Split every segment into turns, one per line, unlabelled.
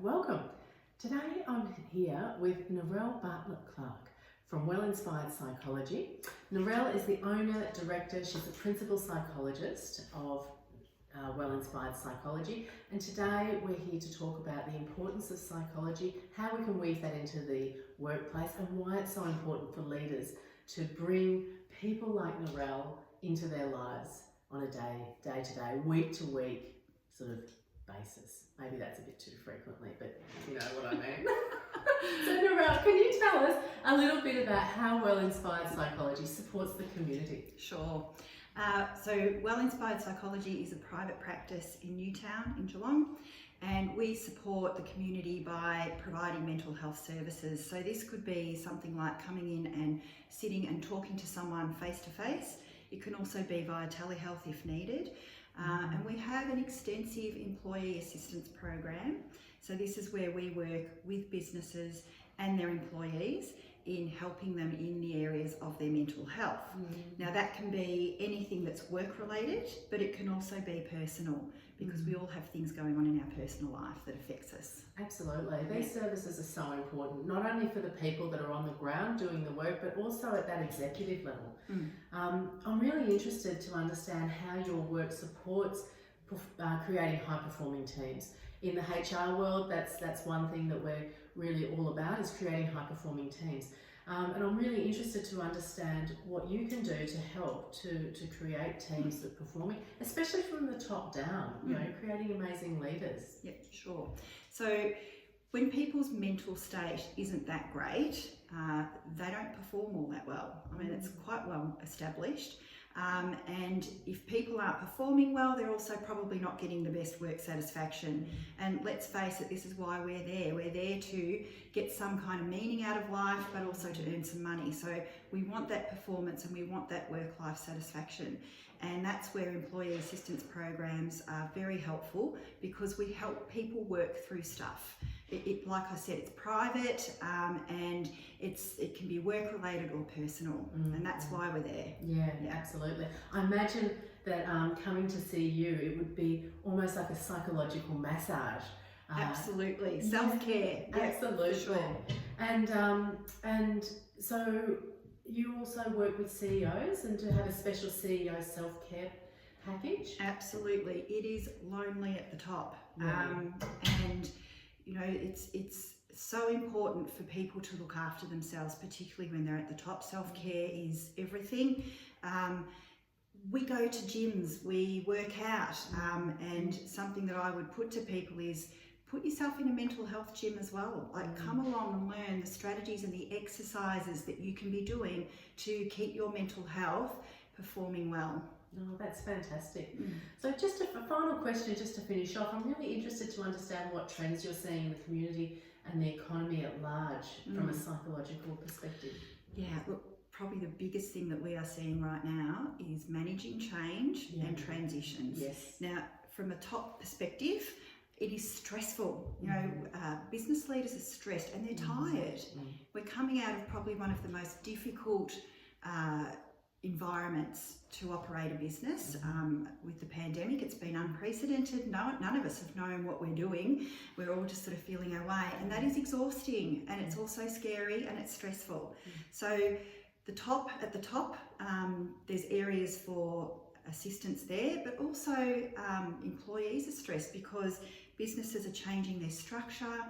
welcome. Today I'm here with Narelle Clark from Well Inspired Psychology. Narelle is the owner, director, she's the principal psychologist of Well Inspired Psychology, and today we're here to talk about the importance of psychology, how we can weave that into the workplace, and why it's so important for leaders to bring people like Narelle into their lives on a day-to-day, week-to-week sort of basis. Maybe that's a bit too frequently, but you know what I mean. So Narelle, can you tell us a little bit about how Well Inspired Psychology supports the community?
Sure. So Well Inspired Psychology is a private practice in Newtown in Geelong, and we support the community by providing mental health services. So this could be something like coming in and sitting and talking to someone face to face. It can also be via telehealth if needed. And we have an extensive employee assistance program. So this is where we work with businesses and their employees in helping them in the areas of their mental health. Now that can be anything that's work related, but it can also be personal, because we all have things going on in our personal life that affects us.
Absolutely. These services are so important, not only for the people that are on the ground doing the work, but also at that executive level. I'm really interested to understand how your work supports creating high-performing teams. In the HR world, that's one thing that we're really all about, is creating high-performing teams. And I'm really interested to understand what you can do to help to create teams that are performing, especially from the top down, you know, creating amazing leaders.
Yeah, sure. So when people's mental state isn't that great, they don't perform all that well. I mean, it's quite well established. And if people aren't performing well, they're also probably not getting the best work satisfaction. And let's face it, this is why we're there. We're there to get some kind of meaning out of life, but also to earn some money. So we want that performance and we want that work-life satisfaction. And that's where employee assistance programs are very helpful, because we help people work through stuff. Like I said, it's private, and it can be work related or personal, and that's why we're there.
Yeah, absolutely. I imagine that coming to see you, it would be almost like a psychological massage.
Absolutely, self-care.
Yeah, absolutely.
Sure.
And so you also work with CEOs, and to have a special CEO self-care package.
Absolutely, it is lonely at the top, and you know, it's so important for people to look after themselves, particularly when they're at the top. Self-care is everything. We go to gyms, we work out, and something that I would put to people is put yourself in a mental health gym as well. Like, come along and learn the strategies and the exercises that you can be doing to keep your mental health performing well.
Oh, that's fantastic. So just a final question, just to finish off. I'm really interested to understand what trends you're seeing in the community and the economy at large from a psychological perspective.
Yeah, look, probably the biggest thing that we are seeing right now is managing change and transitions.
Yes.
Now, from a top perspective, it is stressful. You know, business leaders are stressed and they're tired. We're coming out of probably one of the most difficult environments to operate a business. With the pandemic, it's been unprecedented. None of us have known what we're doing. We're all just sort of feeling our way, and that is exhausting, and it's also scary, and it's stressful. So at the top, there's areas for assistance there, but also employees are stressed because businesses are changing their structure,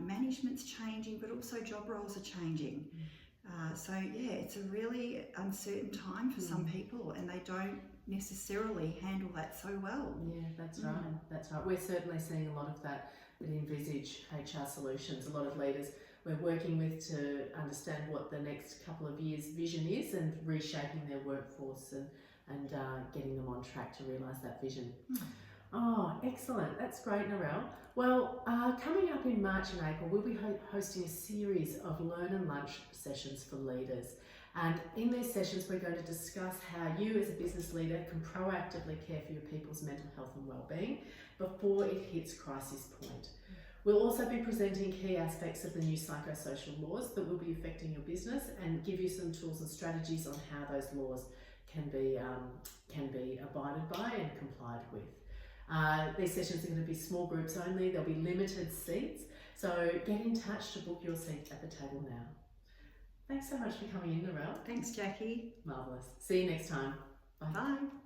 management's changing, but also job roles are changing. So yeah, it's a really uncertain time for some people, and they don't necessarily handle that so well.
Yeah, that's right. That's right. We're certainly seeing a lot of that with Envisage HR Solutions. A lot of leaders we're working with to understand what the next couple of years' vision is, and reshaping their workforce and getting them on track to realise that vision. Oh, excellent. That's great, Narelle. Well, coming up in March and April, we'll be hosting a series of Learn and Lunch sessions for leaders. And in these sessions, we're going to discuss how you as a business leader can proactively care for your people's mental health and wellbeing before it hits crisis point. We'll also be presenting key aspects of the new psychosocial laws that will be affecting your business, and give you some tools and strategies on how those laws can be abided by and complied with. These sessions are going to be small groups only. There'll be limited seats. So get in touch to book your seat at the table now. Thanks so much for coming in, Narelle.
Thanks, Jacqui.
Marvellous. See you next time. Bye.
Bye.